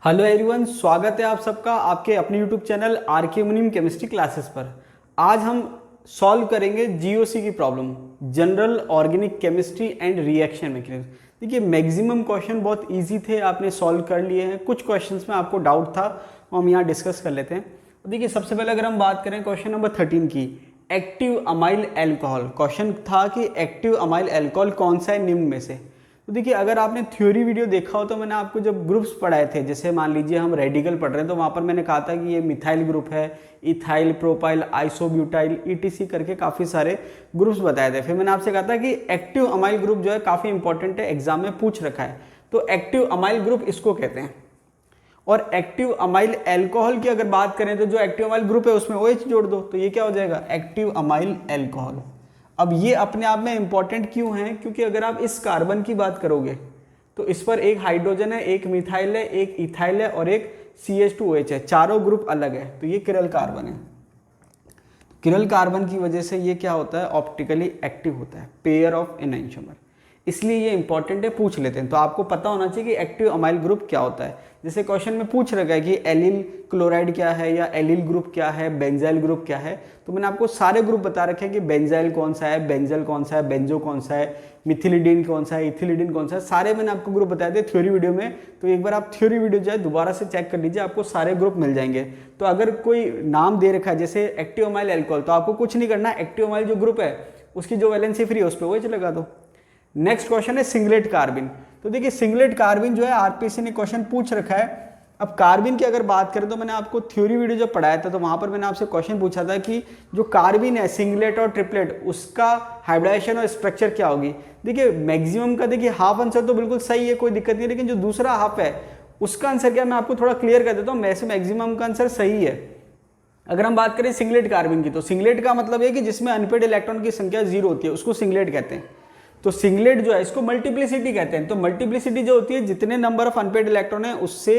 Hello everyone, स्वागत है आप सबका आपके अपने यूट्यूब चैनल आरके मुनीम केमिस्ट्री क्लासेस पर। आज हम सॉल्व करेंगे जीओसी की problem, general organic chemistry and reaction mechanism. देखिए मैक्सिमम क्वेश्चन बहुत इजी थे, आपने सॉल्व कर लिए हैं। कुछ क्वेश्चंस में आपको डाउट था, वो हम यहाँ डिस्कस कर लेते हैं। तो देखिए सबसे पहले अगर हम बात करें क्वेश्चन नंबर 13 की, एक्टिव अमाइल एल्कोहल। क्वेश्चन था कि एक्टिव अमाइल एल्कोहल कौन सा है निम्न में से। तो देखिए अगर आपने थ्योरी वीडियो देखा हो तो मैंने आपको जब ग्रुप्स पढ़ाए थे, जैसे मान लीजिए हम रेडिकल पढ़ रहे हैं तो वहाँ पर मैंने कहा था कि ये मिथाइल ग्रुप है, इथाइल, प्रोपाइल, आइसोब्यूटाइल, ईटीसी करके काफ़ी सारे ग्रुप्स बताए थे। फिर मैंने आपसे कहा था कि एक्टिव अमाइल ग्रुप जो है काफ़ी इंपॉर्टेंट है, एग्जाम में पूछ रखा है। तो एक्टिव अमाइल ग्रुप इसको कहते हैं। और एक्टिव अमाइल एल्कोहल की अगर बात करें तो जो एक्टिव अमाइल ग्रुप है उसमें OH जोड़ दो तो ये क्या हो जाएगा, एक्टिव अमाइल एल्कोहल। अब ये अपने आप में इंपॉर्टेंट क्यों है, क्योंकि अगर आप इस कार्बन की बात करोगे तो इस पर एक हाइड्रोजन है, एक मिथाइल है, एक इथाइल है और एक CH2OH है, चारों ग्रुप अलग है। तो ये किरल कार्बन है। किरल कार्बन की वजह से ये क्या होता है, ऑप्टिकली एक्टिव होता है, पेयर ऑफ एनाइंशोमर, इसलिए ये इंपॉर्टेंट है, पूछ लेते हैं। तो आपको पता होना चाहिए कि एक्टिव अमाइल ग्रुप क्या होता है। जैसे क्वेश्चन में पूछ रखा है कि एलिल क्लोराइड क्या है या एलिल ग्रुप क्या है, बेंजाइल ग्रुप क्या है। तो मैंने आपको सारे ग्रुप बता रखे हैं कि बेंजाइल कौन सा है, बेंजल कौन सा है, बेंजो कौन सा है, मिथिलिडीन कौन सा है, इथिलिडीन कौन सा है, सारे मैंने आपको ग्रुप बताए थे थ्योरी वीडियो में। तो एक बार आप थ्योरी वीडियो जो है दोबारा से चेक कर लीजिए, आपको सारे ग्रुप मिल जाएंगे। तो अगर कोई नाम दे रखा है जैसे एक्टिव अमाइल एल्कोहल, तो आपको कुछ नहीं करना, एक्टिव अमाइल जो ग्रुप है उसकी जो वैलेंसी फ्री है उस पर OH लगा दो। नेक्स्ट क्वेश्चन है सिंगलेट कार्बिन। तो देखिए सिंगलेट कार्बिन जो है आरपीएससी ने क्वेश्चन पूछ रखा है। अब कार्बिन की अगर बात करें तो मैंने आपको थ्योरी वीडियो जब पढ़ाया था तो वहां पर मैंने आपसे क्वेश्चन पूछा था कि जो कार्बिन है सिंगलेट और ट्रिपलेट, उसका हाइब्रिडाइजेशन और स्ट्रक्चर क्या होगी। देखिए मैक्सिमम का देखिए हाफ आंसर तो बिल्कुल सही है, कोई दिक्कत नहीं, लेकिन जो दूसरा हाफ है उसका आंसर क्या, मैं आपको थोड़ा क्लियर कर देता हूँ। वैसे मैक्सिमम का आंसर सही है। अगर हम बात करें सिंगलेट कार्बिन की, तो सिंगलेट का मतलब है कि जिसमें अनपेड इलेक्ट्रॉन की संख्या 0 होती है उसको सिंगलेट कहते हैं। तो सिंगलेट जो है इसको मल्टीप्लिसिटी कहते हैं। तो मल्टीप्लिसिटी जो होती है जितने नंबर ऑफ अनपेड इलेक्ट्रॉन है उससे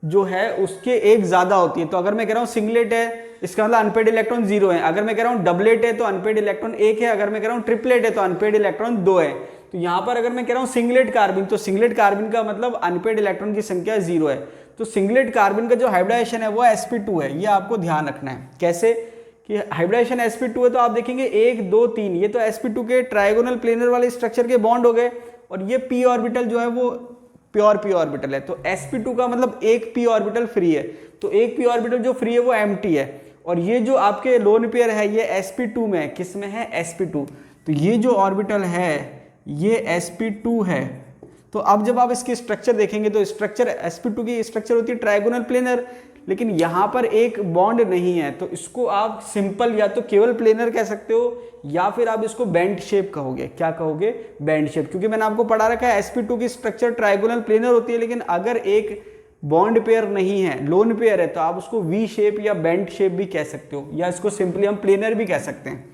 जो है उसके एक ज्यादा होती है। तो अगर मैं कह रहा हूं सिंगलेट है इसका मतलब अनपेड इलेक्ट्रॉन 0 है। अगर मैं कह रहा हूं डबलेट है तो अनपेड इलेक्ट्रॉन 1 है। अगर मैं कह रहा हूं ट्रिपलेट है तो अनपेड इलेक्ट्रॉन 2 है। तो यहां पर अगर मैं कह रहा हूं सिंगलेट कार्बिन, तो सिंगलेट कार्बिन का मतलब अनपेड इलेक्ट्रॉन की संख्या 0 है। तो सिंगलेट कार्बिन का जो हाइब्रिडाइजेशन है वो sp2 है, ये आपको ध्यान रखना है। कैसे कि हाइब्रिडाइजेशन sp2 है तो आप देखेंगे 1 2 3, ये तो sp2 के ट्राइगोनल प्लेनर वाले स्ट्रक्चर के बॉन्ड हो गए, और ये p ऑर्बिटल जो है वो प्योर p ऑर्बिटल है। तो sp2 का मतलब एक p ऑर्बिटल फ्री है। तो एक p ऑर्बिटल जो फ्री है वो एम्प्टी है, और ये जो आपके लोन पेयर है ये sp2 में है, किस में है, sp2। तो ये जो ऑर्बिटल है ये sp2 है। तो अब जब आप इसके स्ट्रक्चर देखेंगे तो स्ट्रक्चर sp2 की स्ट्रक्चर होती है ट्राइगोनल प्लेनर, लेकिन यहां पर एक बॉन्ड नहीं है। तो इसको आप सिंपल या तो केवल प्लेनर कह सकते हो या फिर आप इसको बैंड शेप कहोगे। क्या कहोगे, बैंड शेप, क्योंकि मैंने आपको पढ़ा रखा है sp2 की स्ट्रक्चर ट्राइगोनल प्लेनर होती है, लेकिन अगर एक बॉन्ड पेयर नहीं है, लोन पेयर है, तो आप उसको वी शेप या बैंड शेप भी कह सकते हो, या इसको सिंपली हम प्लेनर भी कह सकते हैं।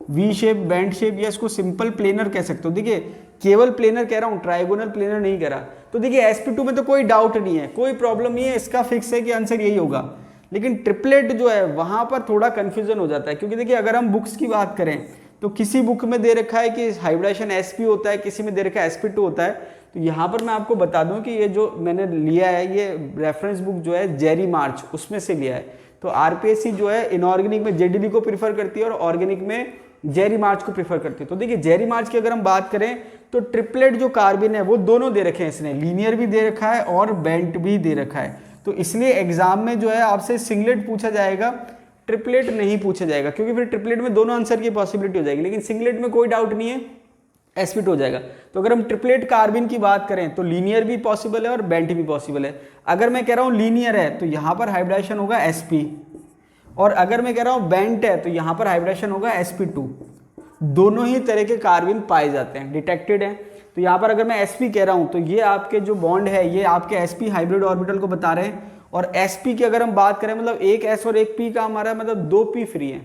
वी शेप, बैंड शेप, या इसको सिंपल प्लेनर कह सकते हो। देखिए केवल प्लेनर कह रहा हूं, ट्राइगोनल प्लेनर नहीं कह रहा। तो देखिए sp2 में तो कोई डाउट नहीं है, कोई प्रॉब्लम नहीं है, इसका फिक्स है कि आंसर यही होगा। लेकिन ट्रिपलेट जो है वहां पर थोड़ा कंफ्यूजन हो जाता है, क्योंकि देखिए अगर हम बुक्स की बात करें तो किसी बुक में दे रखा है कि हाइब्रिडाइजेशन sp होता है, किसी में दे रखा है sp2 होता है। तो यहाँ पर मैं आपको बता दूं कि ये जो मैंने लिया है ये रेफरेंस बुक जो है जेरी मार्च, उसमें से लिया है। तो आरपीएससी जो है इनऑर्गेनिक में जेडीली को प्रीफर करती है और ऑर्गेनिक में जेरी मार्च को प्रीफर करती है। तो देखिए जेरी मार्च की अगर हम बात करें तो ट्रिपलेट जो कार्बिन है वो दोनों दे रखे हैं, इसने लीनियर भी दे रखा है और बेंट भी दे रखा है। तो इसलिए एग्जाम में जो है आपसे सिंगलेट पूछा जाएगा, ट्रिपलेट नहीं पूछा जाएगा, क्योंकि फिर ट्रिपलेट में दोनों आंसर की पॉसिबिलिटी हो जाएगी। लेकिन सिंगलेट में कोई डाउट नहीं है, sp2 हो जाएगा। तो अगर हम ट्रिपलेट कार्बिन की बात करें तो लीनियर भी पॉसिबल है और बेंट भी पॉसिबल है। अगर मैं कह रहा हूं लीनियर है तो यहां पर हाइब्रिडाइजेशन होगा sp, और अगर मैं कह रहा हूं बेंट है तो यहां पर हाइब्रिडेशन होगा sp2। दोनों ही तरह के कार्बिन पाए जाते हैं, डिटेक्टेड है। तो यहां पर अगर मैं sp कह रहा हूं तो ये आपके जो बॉन्ड है ये आपके sp हाइब्रिड ऑर्बिटल को बता रहे हैं, और sp की अगर हम बात करें मतलब एक s और एक p का हमारा मतलब 2p फ्री है।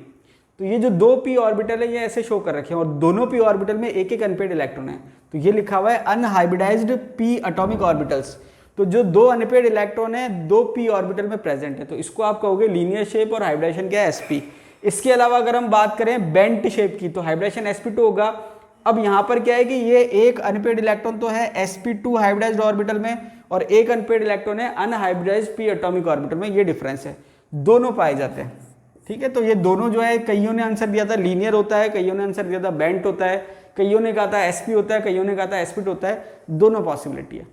तो ये जो 2p ऑर्बिटल है ये ऐसे शो कर रखे हैं, और दोनों p ऑर्बिटल में एक एक अनपेड इलेक्ट्रॉन है। तो ये लिखा हुआ है अनहाइब्रिडाइज्ड p एटॉमिक ऑर्बिटल्स। तो जो 2 अनपेड इलेक्ट्रॉन है 2p ऑर्बिटल में प्रेजेंट है, तो इसको आप कहोगे लीनियर शेप, और हाइब्रिडाइजेशन क्या है, sp। इसके अलावा अगर हम बात करें बेंट शेप की तो हाइब्रिडाइजेशन sp2 होगा। अब यहां पर क्या है कि ये एक अनपेड इलेक्ट्रॉन तो है sp2 हाइब्रिडाइज्ड ऑर्बिटल में, और एक अनपेड इलेक्ट्रॉन है अनहाइब्रिडाइज्ड पी एटॉमिक ऑर्बिटल में, ये डिफरेंस है, दोनों पाए जाते हैं। ठीक है, तो ये दोनों जो है, कईयों ने आंसर दिया था लीनियर होता है, कईयों ने आंसर दिया था बेंट होता है, कईयों ने कहा था एसपी होता है, कईयों ने कहा था एसपीट होता है, दोनों पॉसिबिलिटी है।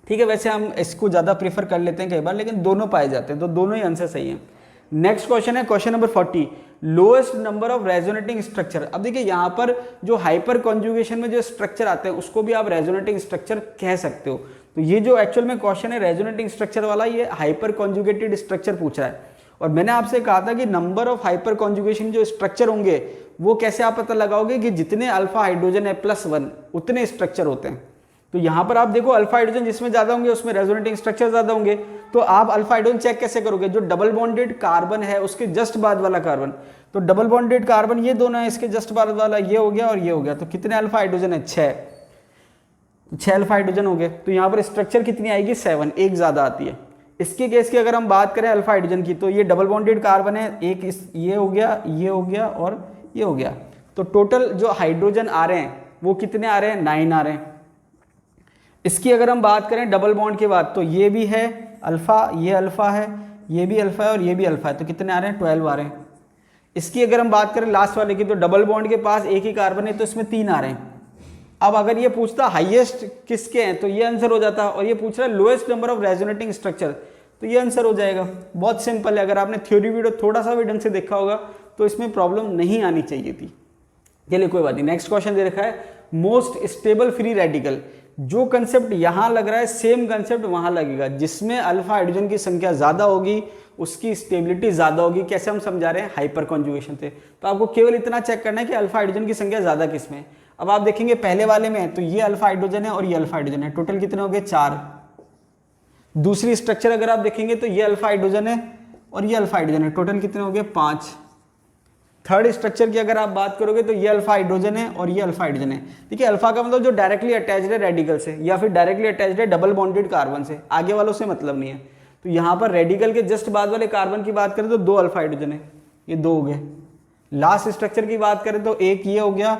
ठीक है, वैसे हम इसको ज़्यादा प्रीफर कर लेते हैं कई बार, लेकिन दोनों पाए जाते हैं, तो दोनों ही आंसर सही है। नेक्स्ट क्वेश्चन है question number 40, lowest number of resonating structure. अब देखिए यहाँ पर जो हाइपर कॉन्जुगेशन में जो स्ट्रक्चर आते हैं उसको भी आप रेजोनेटिंग स्ट्रक्चर कह सकते हो। तो ये जो एक्चुअल में क्वेश्चन है रेजोनेटिंग स्ट्रक्चर वाला, ये हाइपर कॉन्जुगेटेड स्ट्रक्चर पूछ रहा है। और मैंने आपसे कहा था कि नंबर ऑफ हाइपर कॉन्जुगेशन जो स्ट्रक्चर होंगे वो कैसे आप पता लगाओगे कि जितने अल्फा हाइड्रोजन है +1 उतने स्ट्रक्चर होते हैं। तो यहाँ पर आप देखो अल्फा हाइड्रोजन जिसमें ज्यादा होंगे उसमें रेजोनेटिंग स्ट्रक्चर ज्यादा होंगे। तो आप अल्फा हाइड्रोजन चेक कैसे करोगे, जो डबल बॉन्डेड कार्बन है उसके जस्ट बाद वाला कार्बन, तो डबल बॉन्डेड कार्बन ये दोनों है, इसके जस्ट बाद वाला ये हो गया और ये हो गया, तो कितने अल्फा हाइड्रोजन है, 6 अल्फा हाइड्रोजन हो गए। तो यहाँ पर स्ट्रक्चर कितनी आएगी, 7, एक ज्यादा आती है। इसके केस की अगर हम बात करें अल्फा हाइड्रोजन की, तो ये डबल बॉन्डेड कार्बन है, एक ये हो गया, ये हो गया और ये हो गया, तो टोटल जो हाइड्रोजन आ रहे हैं वो कितने आ रहे हैं, 9 आ रहे हैं। इसकी अगर हम बात करें डबल बॉन्ड के बाद, तो ये भी है अल्फा, ये अल्फा है, ये भी अल्फा है और ये भी अल्फा है, तो कितने आ रहे हैं, 12 आ रहे हैं। इसकी अगर हम बात करें लास्ट वाले की, तो डबल बॉन्ड के पास एक ही कार्बन है, तो इसमें 3 आ रहे हैं। अब अगर ये पूछता हाईएस्ट किसके हैं, तो ये आंसर हो जाता, और ये पूछ रहा है lowest number of resonating structure, तो ये आंसर हो जाएगा। बहुत सिंपल है, अगर आपने थ्योरी वीडियो थोड़ा सा भी ढंग से देखा होगा तो इसमें प्रॉब्लम नहीं आनी चाहिए थी। चलिए कोई बात नहीं। नेक्स्ट क्वेश्चन दे रखा है मोस्ट स्टेबल फ्री रेडिकल। जो कंसेप्ट यहां लग रहा है सेम कंसेप्ट वहां लगेगा, जिसमें अल्फा हाइड्रोजन की संख्या ज्यादा होगी उसकी स्टेबिलिटी ज्यादा होगी। कैसे हम समझा रहे हैं, हाइपर कॉन्जुगेशन से। तो आपको केवल इतना चेक करना है कि अल्फा हाइड्रोजन की संख्या ज्यादा किसमें है। अब आप देखेंगे पहले वाले में, तो ये अल्फा हाइड्रोजन है और ये अल्फा हाइड्रोजन है, टोटल कितने हो गए, 4। दूसरी स्ट्रक्चर अगर आप देखेंगे तो ये अल्फा हाइड्रोजन है और ये अल्फा हाइड्रोजन है, टोटल कितने हो गए, 5। थर्ड स्ट्रक्चर की अगर आप बात करोगे तो ये अल्फा हाइड्रोजन है और ये अल्फा हाइड्रोजन है। देखिए अल्फा का मतलब जो डायरेक्टली अटैच्ड है रेडिकल से या फिर डायरेक्टली अटैच्ड है डबल बॉन्डेड कार्बन से, आगे वालों से मतलब नहीं है। तो यहाँ पर रेडिकल के जस्ट बाद वाले कार्बन की बात करें तो 2 अल्फा हाइड्रोजन है, ये 2 हो गए। लास्ट स्ट्रक्चर की बात करें तो एक ये हो गया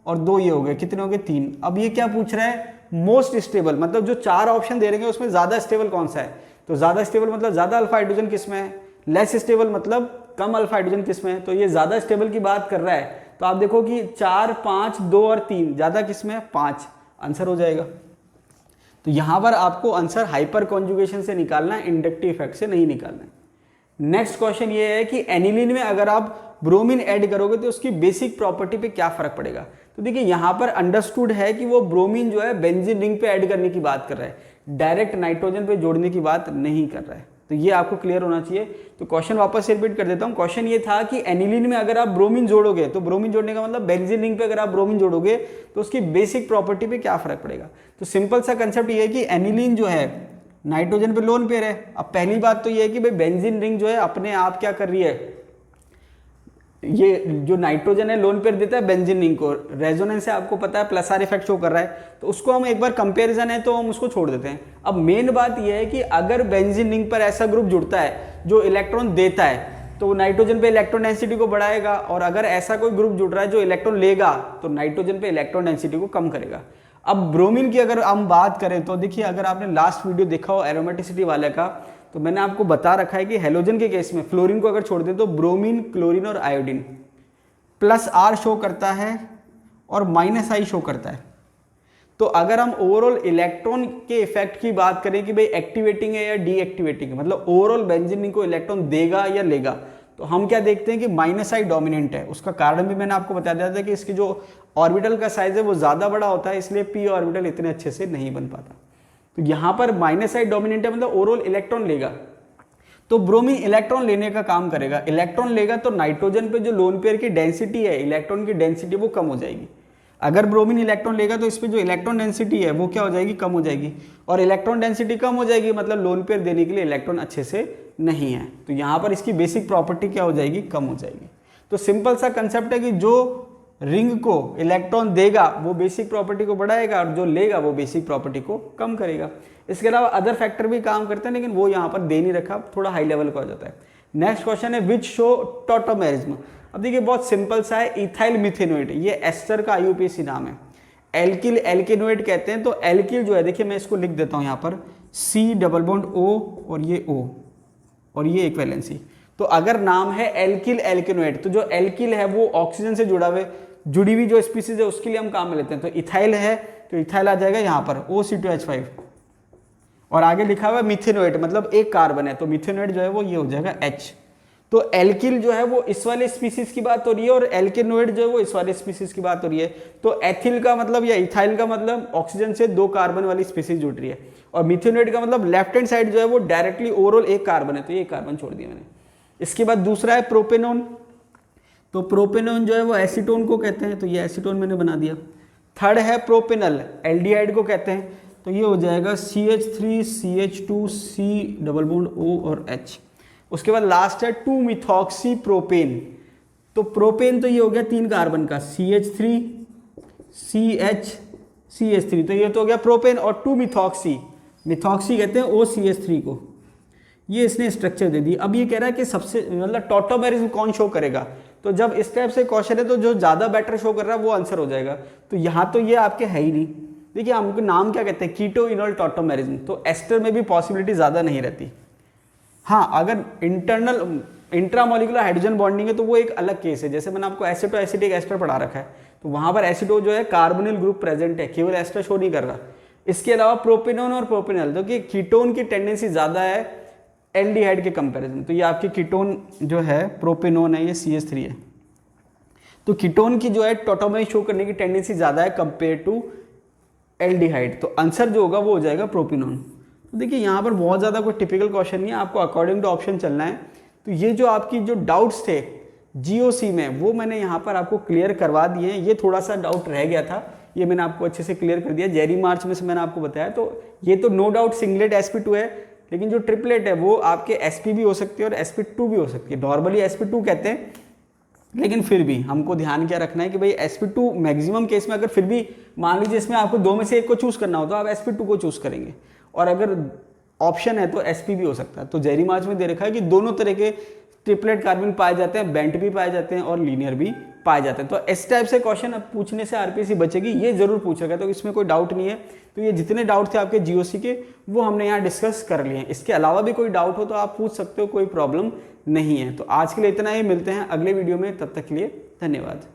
और 2 ये हो गए, कितने हो गए, 3। अब ये क्या पूछ रहा है, मोस्ट स्टेबल, मतलब जो 4 ऑप्शन दे रहे हैं उसमें ज्यादा स्टेबल कौन सा है। तो ज्यादा स्टेबल मतलब ज्यादा अल्फा हाइड्रोजन किसमें है, लेस स्टेबल मतलब कम अल्फा हाइड्रोजन किसमें है। तो ये ज्यादा स्टेबल की बात कर रहा है, तो आप देखो कि 4, 5, 2 और 3, ज्यादा किसमें है, 5, आंसर हो जाएगा। तो यहां पर आपको आंसर हाइपर कॉन्जुगेशन से निकालना है, इंडक्टिव इफेक्ट से नहीं निकालना है। नेक्स्ट क्वेश्चन ये है कि एनिलीन में अगर आप ब्रोमीन ऐड करोगे तो उसकी बेसिक प्रॉपर्टी पे क्या फर्क पड़ेगा। तो देखिए यहाँ पर अंडरस्टूड है कि वो ब्रोमीन जो है बेंजीन रिंग पे ऐड करने की बात कर रहा है, डायरेक्ट नाइट्रोजन पे जोड़ने की बात नहीं कर रहा है। तो ये आपको क्लियर होना चाहिए। तो क्वेश्चन वापस से रिपीट कर देता हूँ। क्वेश्चन ये था कि एनिलीन में अगर आप ब्रोमीन जोड़ोगे, तो ब्रोमीन जोड़ने का मतलब बेंजीन रिंग पे अगर आप ब्रोमीन जोड़ोगे तो उसकी बेसिक प्रॉपर्टी पे क्या फर्क पड़ेगा। तो सिंपल सा कंसेप्ट ये है कि एनिलीन जो है नाइट्रोजन पे लोन पेयर है। अब पहली बात तो ये है कि भाई बेंजीन रिंग जो है अपने आप क्या कर रही है, ये जो नाइट्रोजन है लोन पेयर देता है बेंजीन रिंग को, रेजोनेंस से आपको पता है प्लस आर इफेक्ट शो कर रहा है, तो उसको हम एक बार कंपैरिजन है तो हम उसको छोड़ देते हैं। अब मेन बात यह है कि अगर बेंजीन रिंग पर ऐसा ग्रुप जुड़ता है जो इलेक्ट्रॉन देता है तो नाइट्रोजन पे इलेक्ट्रॉन डेंसिटी को बढ़ाएगा, और अगर ऐसा कोई ग्रुप जुड़ रहा है जो इलेक्ट्रॉन लेगा तो नाइट्रोजन पे इलेक्ट्रॉन डेंसिटी को कम करेगा। अब ब्रोमीन की अगर हम बात करें तो देखिए, अगर आपने लास्ट वीडियो देखा हो एरोमेटिसिटी वाले का, तो मैंने आपको बता रखा है कि हेलोजन के केस में फ्लोरीन को अगर छोड़ दें तो ब्रोमीन, क्लोरीन और आयोडीन प्लस आर शो करता है और माइनस आई शो करता है। तो अगर हम ओवरऑल इलेक्ट्रॉन के इफेक्ट की बात करें कि भाई एक्टिवेटिंग है या डीएक्टिवेटिंग है, मतलब ओवरऑल बेंजीन रिंग को इलेक्ट्रॉन देगा या लेगा, तो हम क्या देखते हैं कि माइनस आई डोमिनेंट है। उसका कारण भी मैंने आपको बता दिया था कि इसकी जो ऑर्बिटल का साइज है वो ज्यादा बड़ा होता है, इसलिए पी ऑर्बिटल इतने अच्छे से नहीं बन पाता। तो यहां पर माइनस आई डोमिनेंट है, मतलब ओवरऑल इलेक्ट्रॉन लेगा, तो ब्रोमीन इलेक्ट्रॉन लेने का काम करेगा। इलेक्ट्रॉन लेगा तो नाइट्रोजन पे जो लोन पेयर की डेंसिटी है, इलेक्ट्रॉन की डेंसिटी वो कम हो जाएगी। अगर ब्रोमीन इलेक्ट्रॉन लेगा तो इस पे जो इलेक्ट्रॉन डेंसिटी है वो क्या हो जाएगी, कम हो जाएगी, और इलेक्ट्रॉन डेंसिटी कम हो जाएगी मतलब लोन पेयर देने के लिए इलेक्ट्रॉन अच्छे से नहीं है, तो यहाँ पर इसकी बेसिक प्रॉपर्टी क्या हो जाएगी, कम हो जाएगी। तो सिंपल सा कंसेप्ट है कि जो रिंग को इलेक्ट्रॉन देगा वो बेसिक प्रॉपर्टी को बढ़ाएगा और जो लेगा वो बेसिक प्रॉपर्टी को कम करेगा। इसके अलावा अदर फैक्टर भी काम करते हैं, लेकिन वो यहाँ पर दे नहीं रखा, थोड़ा हाई लेवल का हो जाता है। नेक्स्ट क्वेश्चन है विच शो टॉटोमेरिज्म। अब देखिए बहुत सिंपल सा है, इथाइल मिथेनोइड, ये एस्टर का आईयूपीएसी नाम है। एल्किल एल्केनोइड कहते हैं। तो एल्किल जो है, देखिए मैं इसको लिख देता हूँ यहाँ पर C डबल बॉन्ड O और ये O और ये एक वैलेंसी। तो अगर नाम है एल्किल एल्केनोएट, तो जो एल्किल है वो ऑक्सीजन से जुड़ी हुई जो स्पीसीज है उसके लिए हम काम में लेते हैं। तो इथाइल है तो इथाइल आ जाएगा यहाँ पर OC2H5 और आगे लिखा हुआ है मिथेनोएट, मतलब एक कार्बन है तो मिथेनोएट जो है वो ये हो जाएगा H। तो एल्किल जो है वो इस वाले स्पीसीज की बात हो रही है और एल्केनोएट जो है वो इस वाले स्पीसीज की बात हो रही है। तो एथिल का मतलब या इथाइल का मतलब ऑक्सीजन से 2 कार्बन वाली स्पीसीज जुड़ रही है और मिथेनोएट का मतलब लेफ्ट हैंड साइड जो है वो डायरेक्टली ओवरऑल एक कार्बन है, तो ये कार्बन छोड़ दिया मैंने। इसके बाद दूसरा है प्रोपेनोन। तो प्रोपेनोन जो है वो एसीटोन को कहते हैं, तो ये एसीटोन मैंने बना दिया। थर्ड है प्रोपेनल, एल्डिहाइड को कहते हैं, तो ये हो जाएगा CH3 CH2 C double bond O और H। उसके बाद लास्ट है 2-मिथॉक्सी प्रोपेन। तो प्रोपेन तो ये हो गया 3 कार्बन का CH3 CH CH3, तो ये तो हो गया प्रोपेन। और 2-मिथॉक्सी, मिथॉक्सी कहते हैं OCH3 को, ये इसने स्ट्रक्चर दे दी। अब ये कह रहा है कि सबसे मतलब टॉटोमेरिज्म कौन शो करेगा, तो जब इस टाइप से क्वेश्चन है तो जो ज़्यादा बेटर शो कर रहा है वो आंसर हो जाएगा। तो यहाँ तो ये आपके है ही नहीं। देखिए हमको नाम क्या कहते हैं, कीटो इनोल टॉटोमेरिज्म, तो एस्टर में भी पॉसिबिलिटी ज़्यादा नहीं रहती। हाँ, अगर इंटरनल इंट्रामोलिकुलर हाइड्रोजन बॉन्डिंग है तो वो एक अलग केस है। जैसे मैंने आपको एसिटो एसिटिक एस्टर पढ़ा रखा है, तो वहाँ पर एसिटो जो है कार्बोनिल ग्रुप प्रेजेंट है, केवल एस्टर शो नहीं कर रहा। इसके अलावा प्रोपेनोन और प्रोपेनल, तो कि कीटोन की टेंडेंसी ज़्यादा है एल्डिहाइड के कंपैरिजन। तो ये आपकी कीटोन जो है प्रोपेनोन है, ये CH3 है। तो कीटोन की जो है टॉटोमेरी शो करने की टेंडेंसी ज़्यादा है कंपेयर टू एल्डिहाइड, तो आंसर जो होगा वो हो जाएगा प्रोपेनोन। तो देखिए यहाँ पर बहुत ज़्यादा कोई टिपिकल क्वेश्चन नहीं है, आपको अकॉर्डिंग टू ऑप्शन चलना है। तो ये जो आपकी जो डाउट्स थे GOC में वो मैंने यहाँ पर आपको क्लियर करवा दिए हैं। ये थोड़ा सा डाउट रह गया था, ये मैंने आपको अच्छे से क्लियर कर दिया। जेरी मार्च में से मैंने आपको बताया, तो ये तो नो डाउट सिंगलेट sp2 है, लेकिन जो ट्रिपलेट है वो आपके sp भी हो सकती है और sp2 भी हो सकती है। नॉर्मली sp2 कहते हैं, लेकिन फिर भी हमको ध्यान क्या रखना है कि भाई sp2 मैक्सिमम केस में अगर फिर भी मान लीजिए इसमें आपको 2 में से एक को चूज करना हो तो आप sp2 को चूज करेंगे, और अगर ऑप्शन है तो sp भी हो सकता है। तो जेरी मार्च में दे रखा है कि दोनों तरह के ट्रिपलेट कार्बन पाए जाते हैं, बेंट भी पाए जाते हैं और लीनियर भी पाए जाते हैं। तो इस टाइप से क्वेश्चन अब पूछने से आरपीएससी बचेगी, ये जरूर पूछेगा, तो इसमें कोई डाउट नहीं है। तो ये जितने डाउट थे आपके GOC के वो हमने यहाँ डिस्कस कर लिए हैं। इसके अलावा भी कोई डाउट हो तो आप पूछ सकते हो, कोई प्रॉब्लम नहीं है। तो आज के लिए इतना ही, मिलते हैं अगले वीडियो में, तब तक के लिए धन्यवाद।